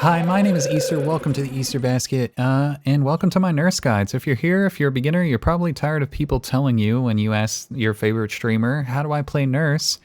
Hi, my name is Easter. Welcome to the Easter Basket, and welcome to my nurse guide. So if you're here, if you're a beginner, you're probably tired of people telling you when you ask your favorite streamer, how do I play nurse?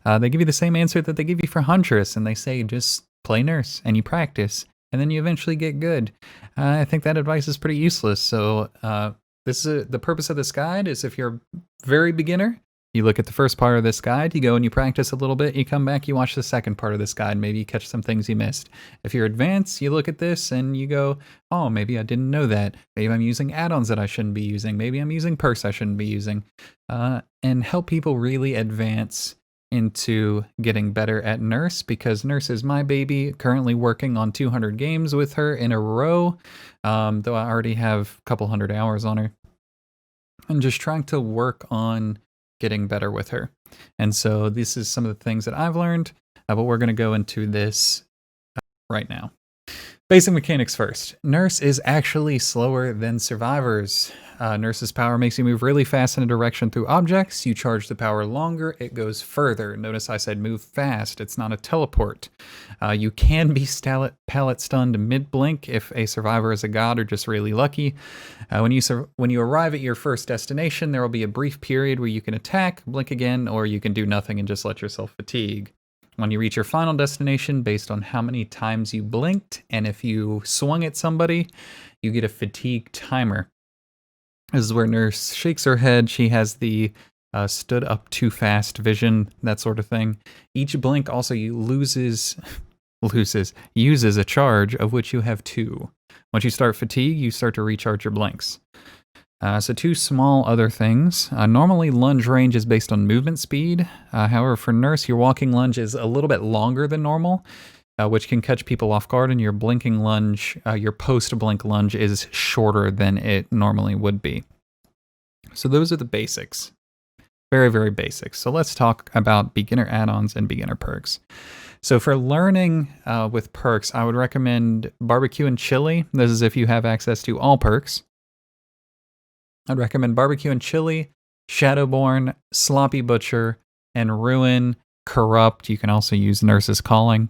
They give you the same answer that they give you for Huntress, and they say just play nurse, and you practice, and then you eventually get good. I think that advice is pretty useless, so the purpose of this guide is if you're a very beginner, you look at the first part of this guide, you go and you practice a little bit, you come back, you watch the second part of this guide, maybe you catch some things you missed. If you're advanced, you look at this and you go, oh, maybe I didn't know that. Maybe I'm using add-ons that I shouldn't be using. Maybe I'm using perks I shouldn't be using. And help people really advance into getting better at Nurse, because Nurse is my baby, currently working on 200 games with her in a row, though I already have a couple hundred hours on her. I'm just trying to work on getting better with her. And so this is some of the things that I've learned, but we're going to go into this right now. Basic mechanics first. Nurse is actually slower than Survivors. Nurse's power makes you move really fast in a direction through objects. You charge the power longer, it goes further. Notice I said move fast, it's not a teleport. You can be pallet stunned mid-blink if a Survivor is a god or just really lucky. When you arrive at your first destination, there will be a brief period where you can attack, blink again, or you can do nothing and just let yourself fatigue. When you reach your final destination, based on how many times you blinked, and if you swung at somebody, you get a fatigue timer. This is where Nurse shakes her head. She has the stood up too fast vision, that sort of thing. Each blink also uses a charge, of which you have 2. Once you start fatigue, you start to recharge your blinks. So 2 small other things. Normally, lunge range is based on movement speed. However, for Nurse, your walking lunge is a little bit longer than normal, which can catch people off guard, and your blinking lunge, your post-blink lunge is shorter than it normally would be. So those are the basics. Very, very basic. So let's talk about beginner add-ons and beginner perks. So for learning with perks, I would recommend Barbecue and Chili. This is if you have access to all perks. I'd recommend Barbecue and Chili, Shadowborn, Sloppy Butcher, and Ruin, Corrupt. You can also use Nurse's Calling.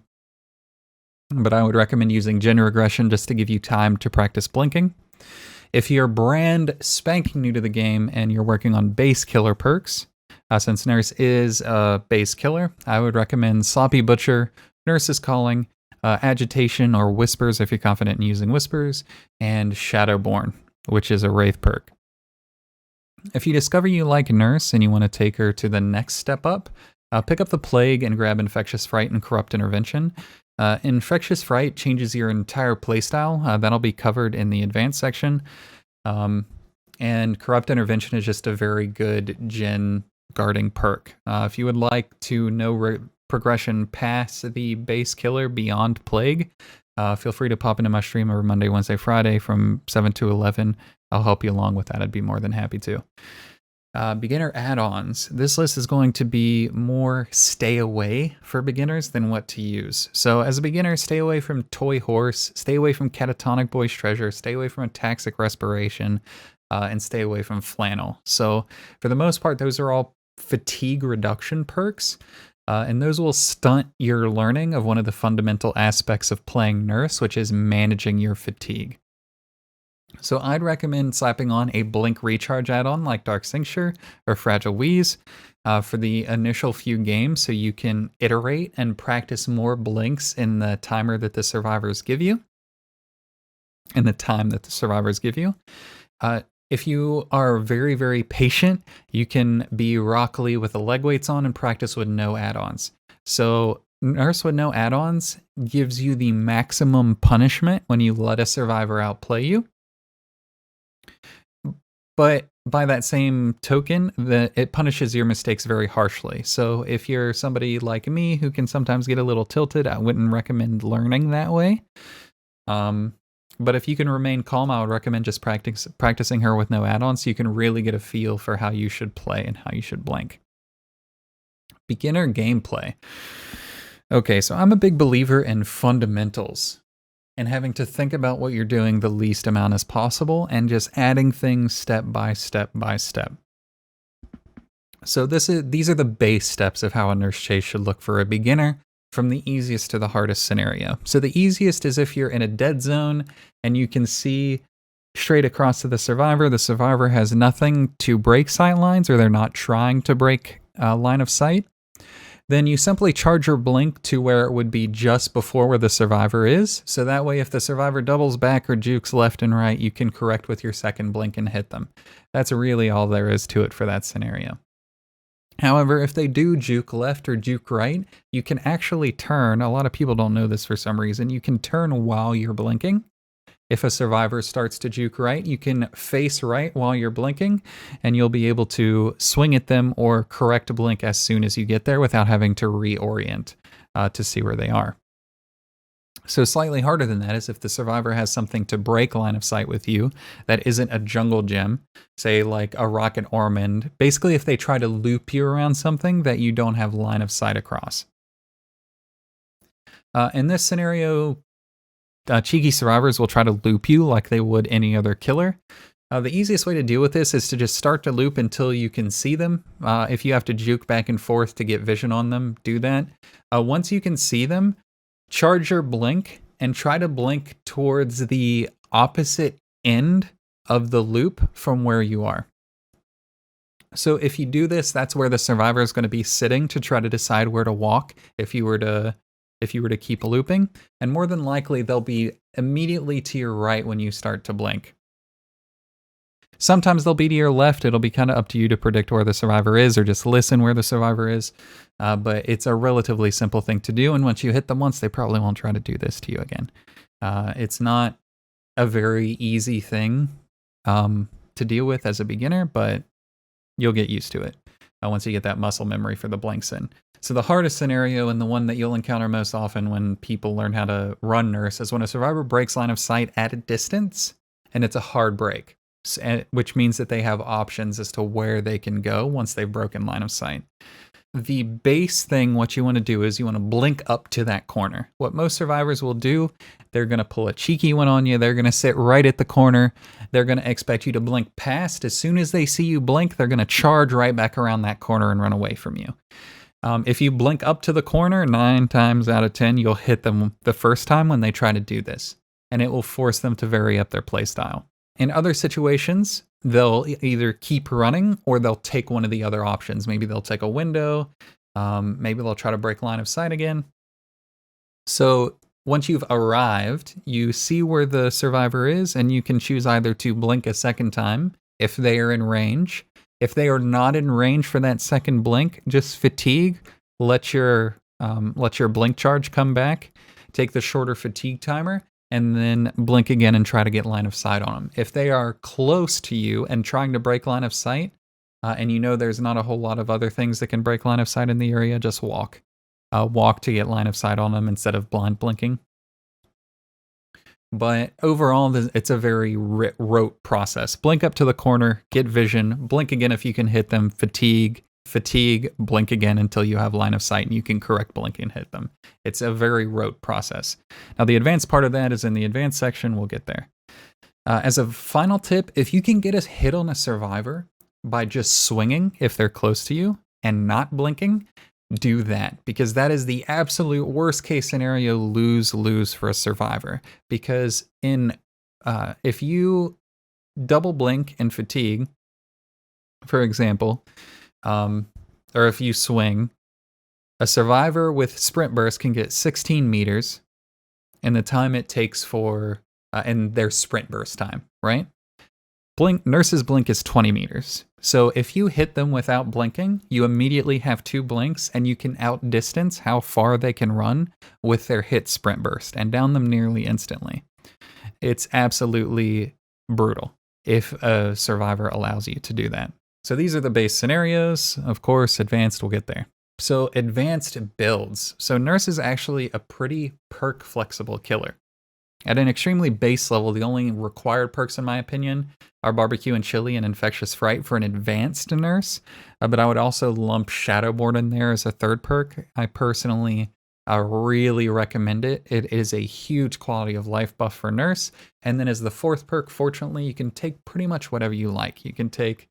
But I would recommend using Gen Regression just to give you time to practice blinking. If you're brand spanking new to the game and you're working on base killer perks, since Nurse is a base killer, I would recommend Sloppy Butcher, Nurse's Calling, Agitation or Whispers if you're confident in using Whispers, and Shadowborn, which is a Wraith perk. If you discover you like Nurse and you want to take her to the next step up, pick up the Plague and grab Infectious Fright and Corrupt Intervention. Infectious Fright changes your entire playstyle. That'll be covered in the advanced section. And Corrupt Intervention is just a very good gen guarding perk. If you would like to know progression past the base killer beyond Plague, feel free to pop into my stream every Monday, Wednesday, Friday from 7 to 11. I'll help you along with that. I'd be more than happy to. Beginner add-ons. This list is going to be more stay away for beginners than what to use. So as a beginner, stay away from Toy Horse, stay away from Catatonic Boy's Treasure, stay away from Ataxic Respiration, and stay away from Flannel. So for the most part, those are all fatigue reduction perks, and those will stunt your learning of one of the fundamental aspects of playing Nurse, which is managing your fatigue. So I'd recommend slapping on a Blink Recharge add-on like Dark Cincture or Fragile Wheeze for the initial few games, so you can iterate and practice more blinks in the timer that the survivors give you, in the time that the survivors give you. If you are very, very patient, you can be Rock Lee with the leg weights on and practice with no add-ons. So Nurse with no add-ons gives you the maximum punishment when you let a survivor outplay you. But by that same token, it punishes your mistakes very harshly. So if you're somebody like me who can sometimes get a little tilted, I wouldn't recommend learning that way. But if you can remain calm, I would recommend just practicing her with no add-ons so you can really get a feel for how you should play and how you should blink. Beginner gameplay. Okay, so I'm a big believer in fundamentals and having to think about what you're doing the least amount as possible and just adding things step by step by step. So these are the base steps of how a Nurse Chase should look for a beginner. from the easiest to the hardest scenario. So the easiest is if you're in a dead zone and you can see straight across to the survivor. The survivor has nothing to break sight lines, or they're not trying to break line of sight. Then you simply charge your blink to where it would be just before where the survivor is. So that way, if the survivor doubles back or jukes left and right, you can correct with your second blink and hit them. That's really all there is to it for that scenario. However, if they do juke left or juke right, you can actually turn. A lot of people don't know this for some reason. You can turn while you're blinking. If a survivor starts to juke right, you can face right while you're blinking, and you'll be able to swing at them or correct blink as soon as you get there without having to reorient to see where they are. So slightly harder than that is if the survivor has something to break line of sight with you that isn't a jungle gem, say like a rocket ormond. Basically, if they try to loop you around something that you don't have line of sight across. In this scenario, cheeky survivors will try to loop you like they would any other killer. The easiest way to deal with this is to just start to loop until you can see them. If you have to juke back and forth to get vision on them, do that. Once you can see them, charge your blink and try to blink towards the opposite end of the loop from where you are. So if you do this, that's where the survivor is going to be sitting to try to decide where to walk if you were to keep looping, and more than likely they'll be immediately to your right when you start to blink. Sometimes they'll be to your left. It'll be kind of up to you to predict where the survivor is or just listen where the survivor is. But it's a relatively simple thing to do, and once you hit them once, they probably won't try to do this to you again. It's not a very easy thing to deal with as a beginner, but you'll get used to it once you get that muscle memory for the blinks in. So the hardest scenario, and the one that you'll encounter most often when people learn how to run nurse, is when a survivor breaks line of sight at a distance, and it's a hard break, which means that they have options as to where they can go once they've broken line of sight. The base thing, what you want to do is you want to blink up to that corner. What most survivors will do, they're going to pull a cheeky one on you. They're going to sit right at the corner. They're going to expect you to blink past. As soon as they see you blink, they're going to charge right back around that corner and run away from you. If you blink up to the corner, 9 times out of 10, you'll hit them the first time when they try to do this, and it will force them to vary up their playstyle. In other situations, they'll either keep running or they'll take one of the other options. Maybe they'll take a window, maybe they'll try to break line of sight again. So once you've arrived, you see where the survivor is, and you can choose either to blink a second time if they are in range. If they are not in range for that second blink, just fatigue, let your blink charge come back, take the shorter fatigue timer, and then blink again and try to get line of sight on them. If they are close to you and trying to break line of sight, and you know there's not a whole lot of other things that can break line of sight in the area, just walk. Walk to get line of sight on them instead of blind blinking. But overall, it's a very rote process. Blink up to the corner, get vision, blink again if you can hit them, fatigue, blink again until you have line of sight and you can correct blink and hit them. It's a very rote process. Now, the advanced part of that is in the advanced section. We'll get there. As a final tip, if you can get a hit on a survivor by just swinging if they're close to you and not blinking, do that, because that is the absolute worst case scenario, lose for a survivor. Because if you double blink and fatigue, for example, or if you swing, a survivor with sprint burst can get 16 meters in the time it takes for in their sprint burst time, right? Nurse's blink is 20 meters. So if you hit them without blinking, you immediately have 2 blinks, and you can outdistance how far they can run with their hit sprint burst and down them nearly instantly. It's absolutely brutal if a survivor allows you to do that. So these are the base scenarios. Of course, advanced, we'll get there. So advanced builds. So Nurse is actually a pretty perk flexible killer. At an extremely base level, the only required perks, in my opinion, are Barbecue and Chili and Infectious Fright for an advanced Nurse, but I would also lump Shadowboard in there as a third perk. I personally really recommend it. It is a huge quality of life buff for Nurse. And then as the fourth perk, fortunately, you can take pretty much whatever you like. You can take,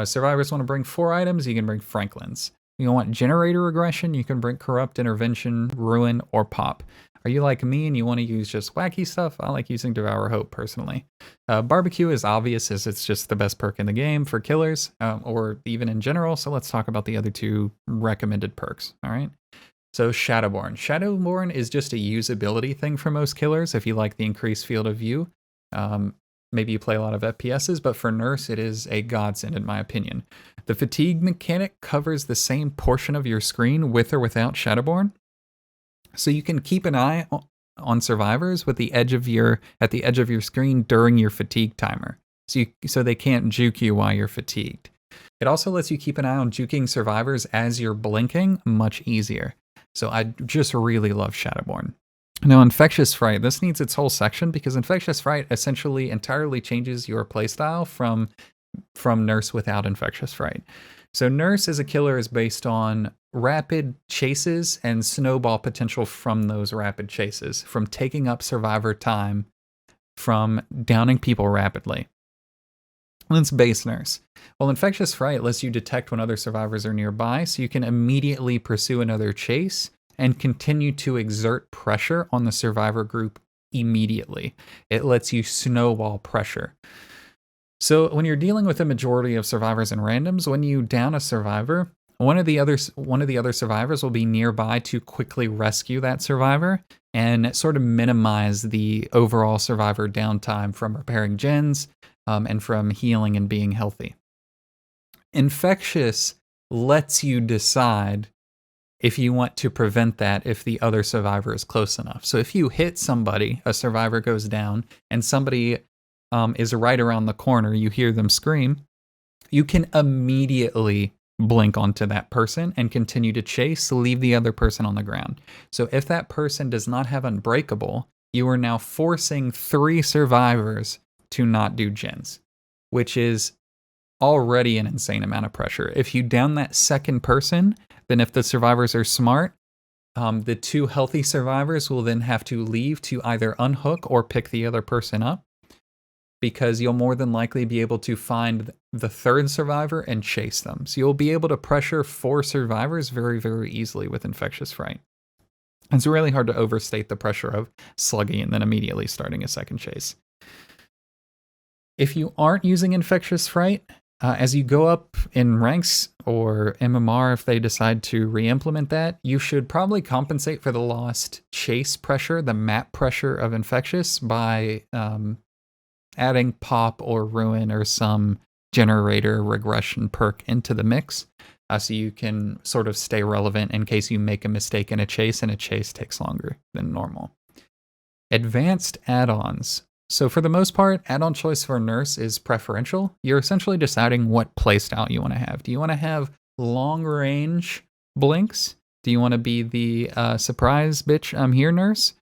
survivors want to bring 4 items, you can bring Franklin's. You want generator regression, you can bring corrupt, intervention, ruin, or pop. Are you like me and you want to use just wacky stuff? I like using Devour Hope personally. Barbecue is obvious as it's just the best perk in the game for killers, or even in general. So let's talk about the other two recommended perks. All right. So Shadowborn. Shadowborn is just a usability thing for most killers. If you like the increased field of view, maybe you play a lot of FPSs, but for Nurse, it is a godsend in my opinion. The fatigue mechanic covers the same portion of your screen with or without Shadowborn. So you can keep an eye on survivors with the edge of your screen during your fatigue timer. So they can't juke you while you're fatigued. It also lets you keep an eye on juking survivors as you're blinking much easier. So I just really love Shadowborn. Now, Infectious Fright. This needs its whole section because Infectious Fright essentially entirely changes your playstyle from Nurse without Infectious Fright. So Nurse as a killer is based on rapid chases and snowball potential from those rapid chases, from taking up survivor time, from downing people rapidly. That's base Nurse. Well, Infectious Fright lets you detect when other survivors are nearby, so you can immediately pursue another chase and continue to exert pressure on the survivor group immediately. It lets you snowball pressure. So when you're dealing with a majority of survivors and randoms, when you down a survivor, one of the other survivors will be nearby to quickly rescue that survivor and sort of minimize the overall survivor downtime from repairing gens and from healing and being healthy. Infectious lets you decide if you want to prevent that if the other survivor is close enough. So if you hit somebody, a survivor goes down, and somebody is right around the corner, you hear them scream, you can immediately blink onto that person and continue to chase, leave the other person on the ground. So if that person does not have Unbreakable, you are now forcing 3 survivors to not do gens, which is already an insane amount of pressure. If you down that second person, then if the survivors are smart, the 2 healthy survivors will then have to leave to either unhook or pick the other person up, because you'll more than likely be able to find the 3rd survivor and chase them. So you'll be able to pressure 4 survivors very, very easily with Infectious Fright. It's really hard to overstate the pressure of Sluggy and then immediately starting a second chase. If you aren't using Infectious Fright, as you go up in ranks or MMR, if they decide to re-implement that, you should probably compensate for the lost chase pressure, the map pressure of Infectious, by adding Pop or Ruin or some generator regression perk into the mix, so you can sort of stay relevant in case you make a mistake in a chase and a chase takes longer than normal. Advanced add-ons. So for the most part, add-on choice for Nurse is preferential. You're essentially deciding what playstyle you want to have. Do you want to have long-range blinks? Do you want to be the surprise bitch, I'm here Nurse?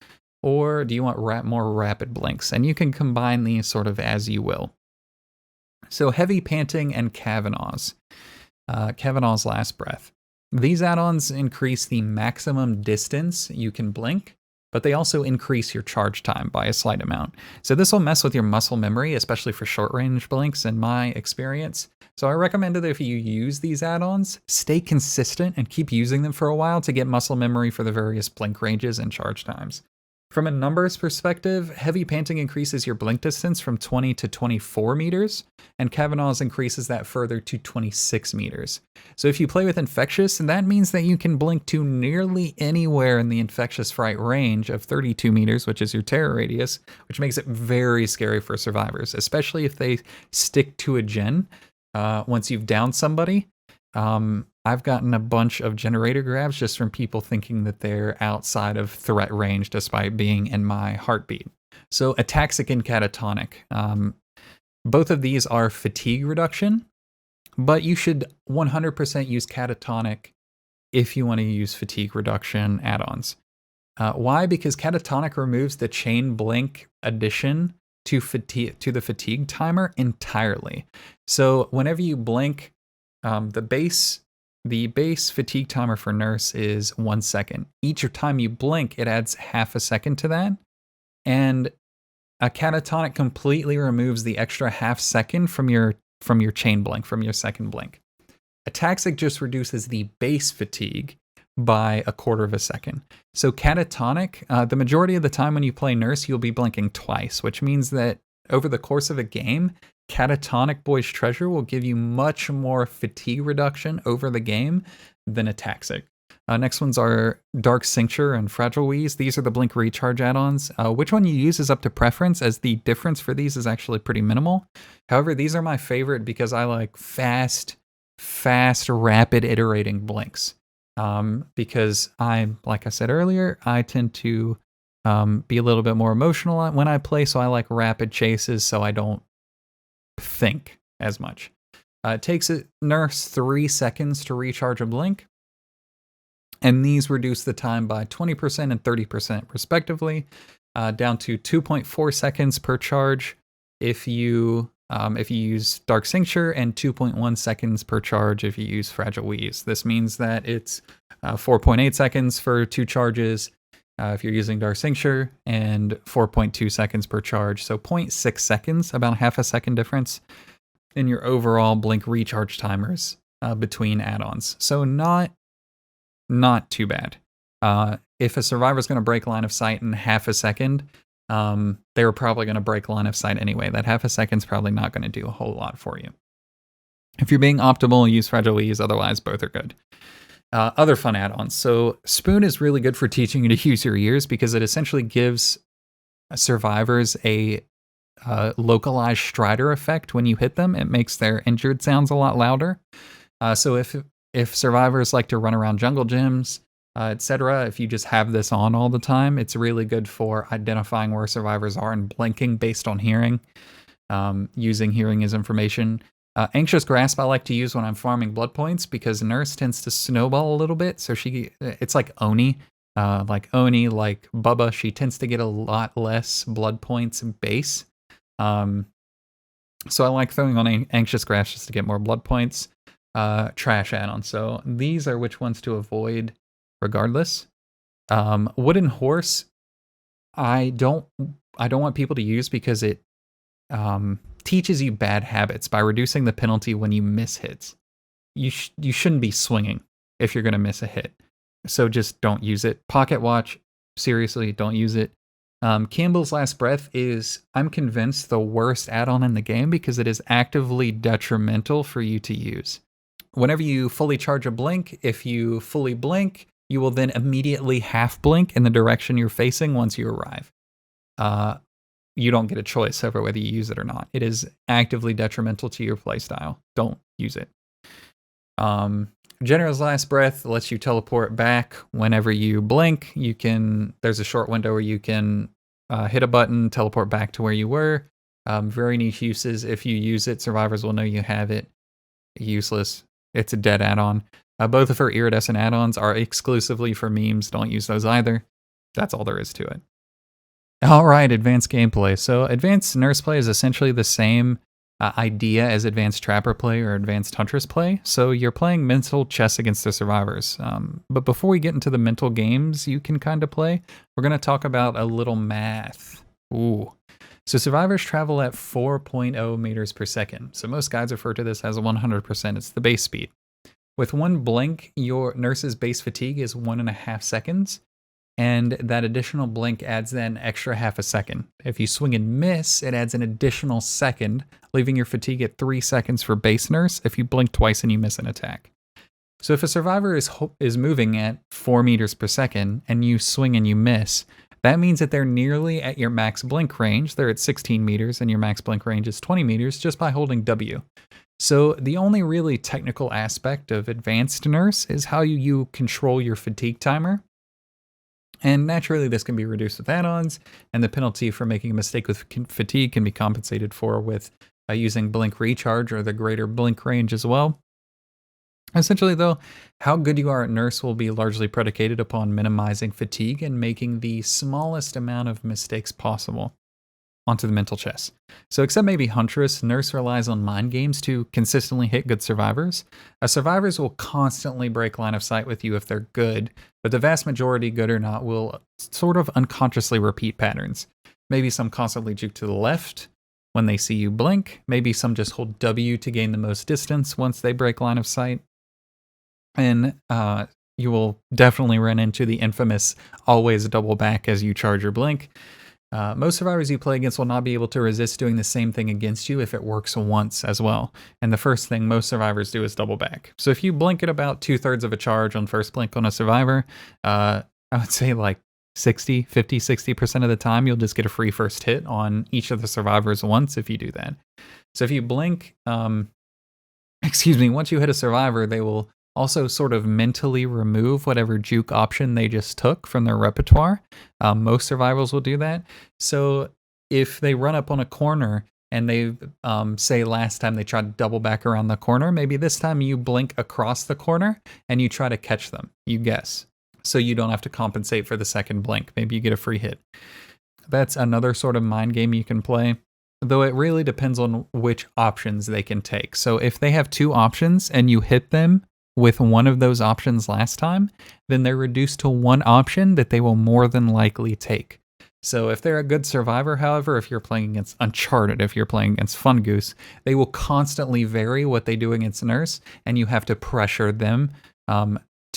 Or do you want more rapid blinks? And you can combine these sort of as you will. So Heavy Panting and Kavanaugh's. Kavanaugh's Last Breath. These add-ons increase the maximum distance you can blink, but they also increase your charge time by a slight amount. So this will mess with your muscle memory, especially for short-range blinks in my experience. So I recommend that if you use these add-ons, stay consistent and keep using them for a while to get muscle memory for the various blink ranges and charge times. From a numbers perspective, Heavy Panting increases your blink distance from 20 to 24 meters, and Kavanaugh's increases that further to 26 meters. So if you play with Infectious, that means that you can blink to nearly anywhere in the Infectious Fright range of 32 meters, which is your terror radius, which makes it very scary for survivors, especially if they stick to a gen once you've downed somebody. I've gotten a bunch of generator grabs just from people thinking that they're outside of threat range despite being in my heartbeat. So Ataxic and Catatonic. Both of these are fatigue reduction, but you should 100% use Catatonic if you want to use fatigue reduction add-ons. Why? Because Catatonic removes the chain blink addition to the fatigue timer entirely. So whenever you blink, the base fatigue timer for Nurse is 1 second. Each time you blink, it adds half a second to that. And a Catatonic completely removes the extra half second from your chain blink, from your second blink. Ataxic just reduces the base fatigue by 1/4 of a second. So catatonic, the majority of the time when you play Nurse, you'll be blinking twice, which means that over the course of a game, catatonic Boy's Treasure will give you much more fatigue reduction over the game than Ataxic. Next ones are Dark Cincture and Fragile Wheeze. These are the Blink Recharge add-ons. Which one you use is up to preference, as the difference for these is actually pretty minimal. However, these are my favorite because I like fast, rapid iterating blinks. Because like I said earlier, I tend to be a little bit more emotional when I play, so I like rapid chases so I don't think as much. It takes a Nurse 3 seconds to recharge a blink, and these reduce the time by 20% and 30% respectively, down to 2.4 seconds per charge if you use Dark Cincture, and 2.1 seconds per charge if you use Fragile Wheeze. This means that it's 4.8 seconds for 2 charges if you're using Dark Cincture, and 4.2 seconds per charge. So 0.6 seconds, about half a second difference in your overall blink recharge timers between add-ons. So not too bad. If a survivor's going to break line of sight in half a second, they were probably going to break line of sight anyway. That half a second's probably not going to do a whole lot for you. If you're being optimal, use Fragile Wheeze. Otherwise, both are good. Other fun add-ons. So Spoon is really good for teaching you to use your ears because it essentially gives survivors a localized Strider effect when you hit them. It makes their injured sounds a lot louder. So if survivors like to run around jungle gyms, etc., if you just have this on all the time, it's really good for identifying where survivors are and blinking based on hearing, using hearing as information. Anxious Grasp I like to use when I'm farming blood points because Nurse tends to snowball a little bit, so it's like Oni. Like Bubba, she tends to get a lot less blood points base. So I like throwing on Anxious Grasp just to get more blood points. Trash add-on. So these are which ones to avoid regardless. Wooden Horse, I don't want people to use because it teaches you bad habits by reducing the penalty when you miss hits. You shouldn't be swinging if you're going to miss a hit. So just don't use it. Pocket Watch, seriously, don't use it. Campbell's Last Breath is, I'm convinced, the worst add-on in the game because it is actively detrimental for you to use. Whenever you fully charge a blink, if you fully blink, you will then immediately half blink in the direction you're facing once you arrive. You don't get a choice over whether you use it or not. It is actively detrimental to your playstyle. Don't use it. General's Last Breath lets you teleport back whenever you blink. There's a short window where you can hit a button, teleport back to where you were. Very niche uses. If you use it, survivors will know you have it. Useless. It's a dead add-on. Both of her iridescent add-ons are exclusively for memes. Don't use those either. That's all there is to it. All right, advanced gameplay. So advanced Nurse play is essentially the same idea as advanced Trapper play or advanced Huntress play. So you're playing mental chess against the survivors. But before we get into the mental games you can kind of play, we're going to talk about a little math. Ooh. So survivors travel at 4.0 meters per second. So most guides refer to this as 100%. It's the base speed. With one blink, your Nurse's base fatigue is 1.5 seconds. And that additional blink adds then extra half a second. If you swing and miss, it adds an additional second, leaving your fatigue at 3 seconds for base Nurse if you blink twice and you miss an attack. So if a survivor is moving at 4 meters per second and you swing and you miss, that means that they're nearly at your max blink range. They're at 16 meters and your max blink range is 20 meters just by holding W. So the only really technical aspect of advanced Nurse is how you control your fatigue timer. And naturally, this can be reduced with add-ons, and the penalty for making a mistake with fatigue can be compensated for with using blink recharge or the greater blink range as well. Essentially, though, how good you are at Nurse will be largely predicated upon minimizing fatigue and making the smallest amount of mistakes possible onto the mental chess. So except maybe Huntress, Nurse relies on mind games to consistently hit good survivors. Survivors will constantly break line of sight with you if they're good, but the vast majority, good or not, will sort of unconsciously repeat patterns. Maybe some constantly juke to the left when they see you blink. Maybe some just hold W to gain the most distance once they break line of sight. And you will definitely run into the infamous always double back as you charge your blink. Most survivors you play against will not be able to resist doing the same thing against you if it works once as well. And the first thing most survivors do is double back. So if you blink at about 2/3 of a charge on first blink on a survivor, I would say like 60% of the time you'll just get a free first hit on each of the survivors once if you do that. So if you blink, once you hit a survivor, they will also sort of mentally remove whatever juke option they just took from their repertoire. Most survivors will do that. So if they run up on a corner and they say last time they tried to double back around the corner, maybe this time you blink across the corner and you try to catch them, you guess. So you don't have to compensate for the second blink. Maybe you get a free hit. That's another sort of mind game you can play, though it really depends on which options they can take. So if they have two options and you hit them with one of those options last time, then they're reduced to one option that they will more than likely take. So if they're a good survivor, however, if you're playing against Uncharted, if you're playing against Fun Goose, they will constantly vary what they do against Nurse, and you have to pressure them.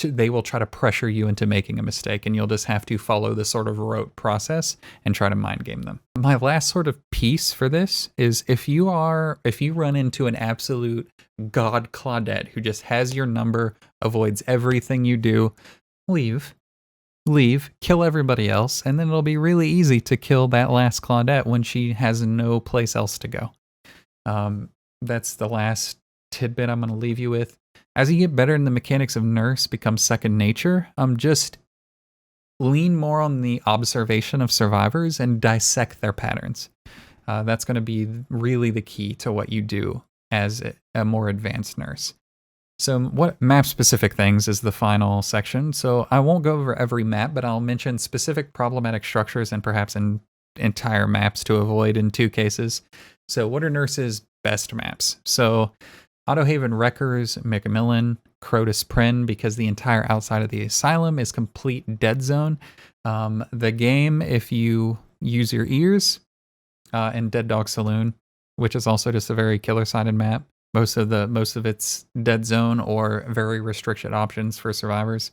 They will try to pressure you into making a mistake, and you'll just have to follow this sort of rote process and try to mind game them. My last sort of piece for this is if you run into an absolute god Claudette who just has your number, avoids everything you do, leave, kill everybody else, and then it'll be really easy to kill that last Claudette when she has no place else to go. That's the last tidbit I'm going to leave you with. As you get better in the mechanics of Nurse becomes second nature, just lean more on the observation of survivors and dissect their patterns. That's going to be really the key to what you do as a more advanced Nurse. So what map-specific things is the final section. So I won't go over every map, but I'll mention specific problematic structures and perhaps entire maps to avoid in 2 cases. So what are Nurse's best maps? So Autohaven Wreckers, McMillan, Crotus Pren, because the entire outside of the asylum is complete dead zone. The game, if you use your ears, and Dead Dog Saloon, which is also just a very killer-sided map. Most of it's dead zone or very restricted options for survivors.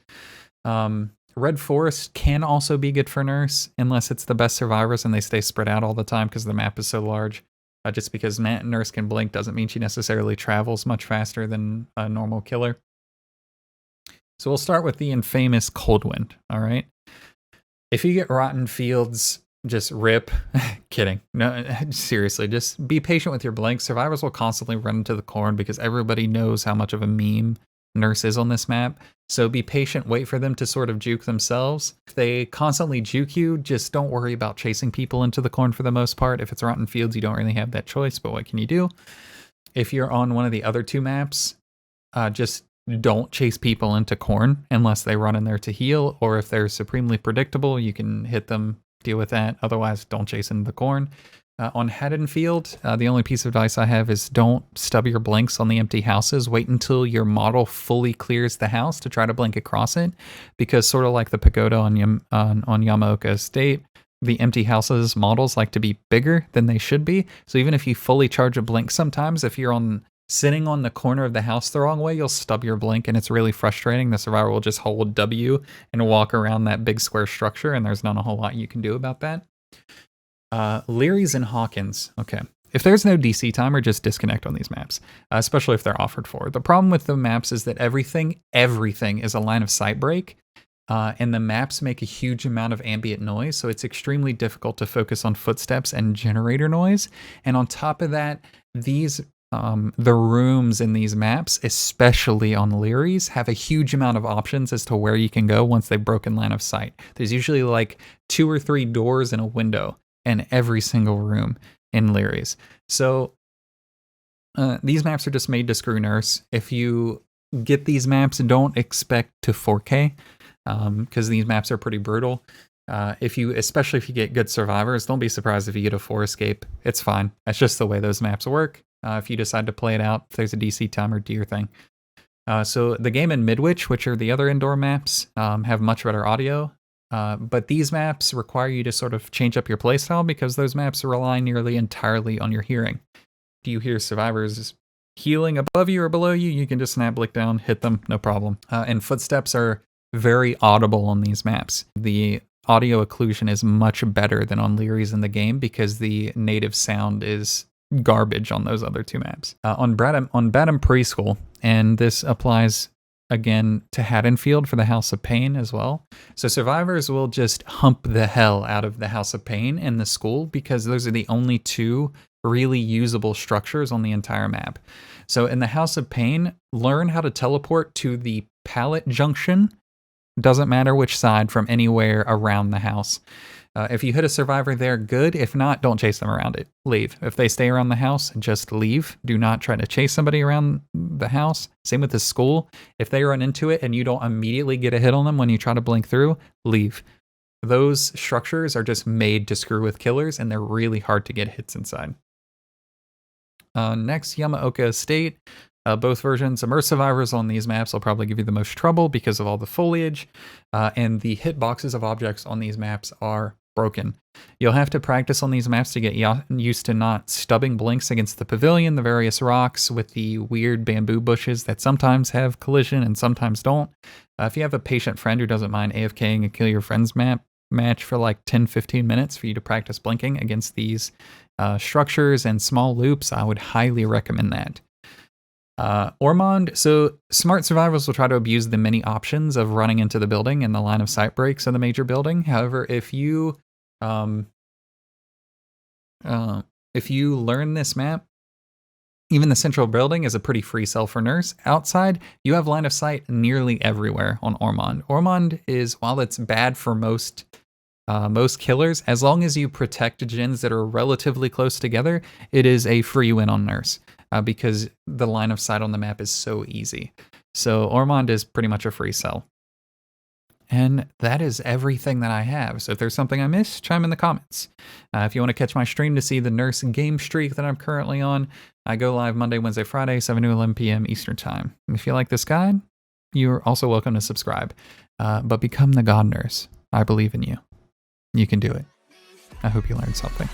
Red Forest can also be good for Nurse, unless it's the best survivors and they stay spread out all the time because the map is so large. Just because Nurse can blink doesn't mean she necessarily travels much faster than a normal killer. So we'll start with the infamous Coldwind, all right? If you get Rotten Fields, just rip. Kidding. No, seriously, just be patient with your blinks. Survivors will constantly run into the corn because everybody knows how much of a meme Nurse is on this map. So be patient, wait for them to sort of juke themselves. If they constantly juke you, just don't worry about chasing people into the corn for the most part. If it's Rotten Fields, you don't really have that choice, but what can you do? If you're on one of the other 2 maps, just don't chase people into corn unless they run in there to heal, or if they're supremely predictable, you can hit them, deal with that. Otherwise, don't chase into the corn. On Haddonfield, the only piece of advice I have is don't stub your blinks on the empty houses. Wait until your model fully clears the house to try to blink across it, because sort of like the pagoda on Yamaoka Estate, the empty houses models like to be bigger than they should be. So even if you fully charge a blink, sometimes if you're sitting on the corner of the house the wrong way, you'll stub your blink, and it's really frustrating. The survivor will just hold W and walk around that big square structure, and there's not a whole lot you can do about that. Leary's and Hawkins. Okay. If there's no DC timer, just disconnect on these maps, especially if they're offered for. The problem with the maps is that everything is a line of sight break, and the maps make a huge amount of ambient noise, so it's extremely difficult to focus on footsteps and generator noise. And on top of that, the rooms in these maps, especially on Leary's, have a huge amount of options as to where you can go once they've broken line of sight. There's usually like 2 or 3 doors and a window in every single room in Leary's. So these maps are just made to screw Nurse. If you get these maps, don't expect to 4K, because these maps are pretty brutal. Especially if you get good survivors, don't be surprised if you get a 4 escape. It's fine. That's just the way those maps work. If you decide to play it out, if there's a DC timer, do your thing. So the game and Midwich, which are the other indoor maps, have much better audio. But these maps require you to sort of change up your playstyle because those maps rely nearly entirely on your hearing. Do you hear survivors healing above you or below you, you can just snap blick down, hit them, no problem. And footsteps are very audible on these maps. The audio occlusion is much better than on Leary's in the game because the native sound is garbage on those other two maps. On Badham Preschool, and this applies again to Haddonfield for the House of Pain as well. So survivors will just hump the hell out of the House of Pain and the school because those are the only two really usable structures on the entire map. So in the House of Pain, learn how to teleport to the pallet junction. Doesn't matter which side, from anywhere around the house. If you hit a survivor there, good. If not, don't chase them around it. Leave. If they stay around the house, just leave. Do not try to chase somebody around the house. Same with the school. If they run into it and you don't immediately get a hit on them when you try to blink through, leave. Those structures are just made to screw with killers, and they're really hard to get hits inside. Next, Yamaoka Estate. Both versions. Immerse survivors on these maps will probably give you the most trouble because of all the foliage, and the hitboxes of objects on these maps are broken. You'll have to practice on these maps to get used to not stubbing blinks against the pavilion, the various rocks with the weird bamboo bushes that sometimes have collision and sometimes don't. If you have a patient friend who doesn't mind AFKing and kill your friend's match for like 10-15 minutes for you to practice blinking against these structures and small loops, I would highly recommend that. Ormond, so smart survivors will try to abuse the many options of running into the building and the line of sight breaks of the major building. However, if you learn this map, even the central building is a pretty free cell for Nurse. Outside, you have line of sight nearly everywhere on Ormond. Ormond is, while it's bad for most killers, as long as you protect gens that are relatively close together, it is a free win on Nurse. Because the line of sight on the map is so easy. So Ormond is pretty much a free cell. And that is everything that I have. So if there's something I missed, chime in the comments. If you want to catch my stream to see the Nurse game streak that I'm currently on, I go live Monday, Wednesday, Friday, 7 to 11 p.m. Eastern Time. If you like this guide, you're also welcome to subscribe. But become the God Nurse. I believe in you. You can do it. I hope you learned something.